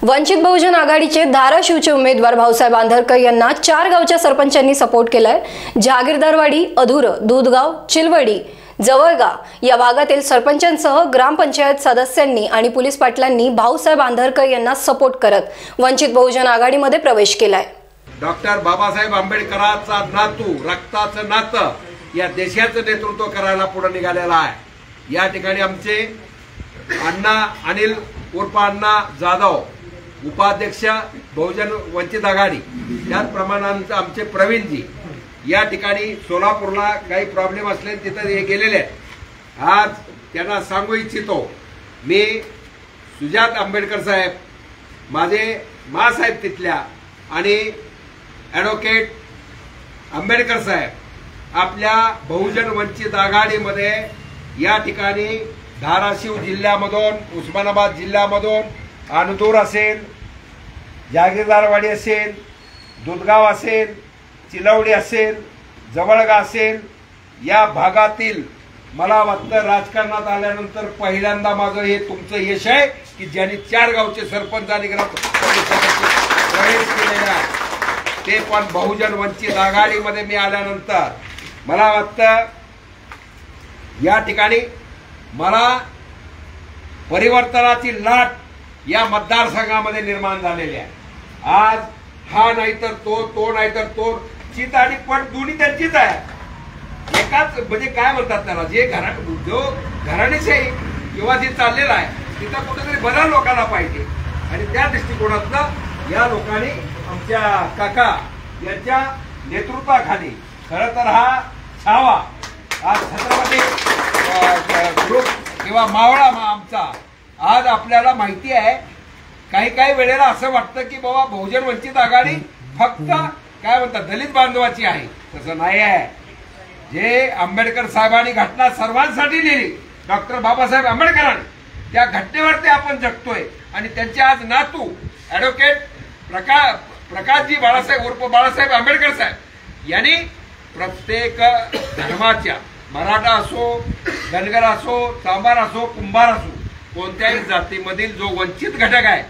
वंचित बहुजन आघाडीचे धाराशिवचे उमेदवार भाऊसाहेब आंधरकर यांना 4 गावच्या सरपंचांनी सपोर्ट केलाय। जहागीरदारवाडी, अधूर, दूधगाव, चिलवडी, जवळगाव या भागातील सरपंचांसह ग्रामपंचायत सदस्यांनी आणि पोलीस पाटलांनी भाऊसाहेब आंधरकर यांना सपोर्ट करत वंचित बहुजन आघाडीमध्ये प्रवेश केलाय। डॉक्टर बाबासाहेब आंबेडकरांचा नातू, रक्ताचं नातं या देशाचं नेतृत्व करायला पुढे निघालेला आहे। या ठिकाणी आमचे अण्णा अनिल उर्फ अण्णा जाधव, उपाध्यक्ष बहुजन वंचित आघाडी, त्याचप्रमाणे आमचे प्रवीणजी या ठिकाणी सोलापूरला काही प्रॉब्लेम असले तिथे हे गेलेले आहेत। आज त्यांना सांगू इच्छितो, मी सुजात आंबेडकर साहेब, माझे मासाहेब तिथल्या आणि ॲडव्होकेट आंबेडकर साहेब आपल्या बहुजन वंचित आघाडीमध्ये या ठिकाणी धाराशिव जिल्ह्यामधून, उस्मानाबाद जिल्ह्यामधून, अनदूर असेल, जहागीरदारवाडी असेल, दूधगाव असेल, चिलवडी असेल, जवळगाव असेल, या भागातील मला वाटतं राजकारणात आल्यानंतर पहिल्यांदा माझं हे तुमचं यश आहे की ज्यांनी 4 गावचे सरपंच आणि प्रवेश केलेले आहे, ते पण बहुजन वंचित आघाडीमध्ये मी आल्यानंतर मला वाटतं या ठिकाणी मला परिवर्तनाची लाट या मतदारसंघामध्ये निर्माण झालेली आहे। आज हा नाही तर तो नाही तर तो, चित आणि पट दोन्ही त्यांचीच आहे। एकाच म्हणजे काय म्हणतात त्याला, जे जो घराणेशाही किंवा जे चाललेलं आहे तिथं कुठेतरी बऱ्याच लोकांना पाहिजे आणि त्या दृष्टिकोनातनं या लोकांनी आमच्या काका यांच्या नेतृत्वाखाली खरं तर हा छावा आज छत्रपती ग्रुप किंवा मावळा आमचा आज आपल्याला माहिती आहे। काही वेळेला असं वाटतं की बाबा बहुजन वंचित आघाडी फक्त काय म्हणतात दलित बांधवाची आहे, तसं नाही आहे। जे आंबेडकर साहेबांनी घटना सर्वांसाठी लिहिली, डॉक्टर बाबासाहेब आंबेडकरांनी, त्या घटनेवरती आपण जगतोय आणि त्यांचे आज नातू ॲडव्होकेट प्रकाशजी बाळासाहेब उर्फ बाळासाहेब आंबेडकर साहेब यांनी प्रत्येक धर्माच्या, मराठा असो, धनगर असो, चांभार असो, कुंभार असो, कोणत्याही जातीमधील जो वंचित घटक आहे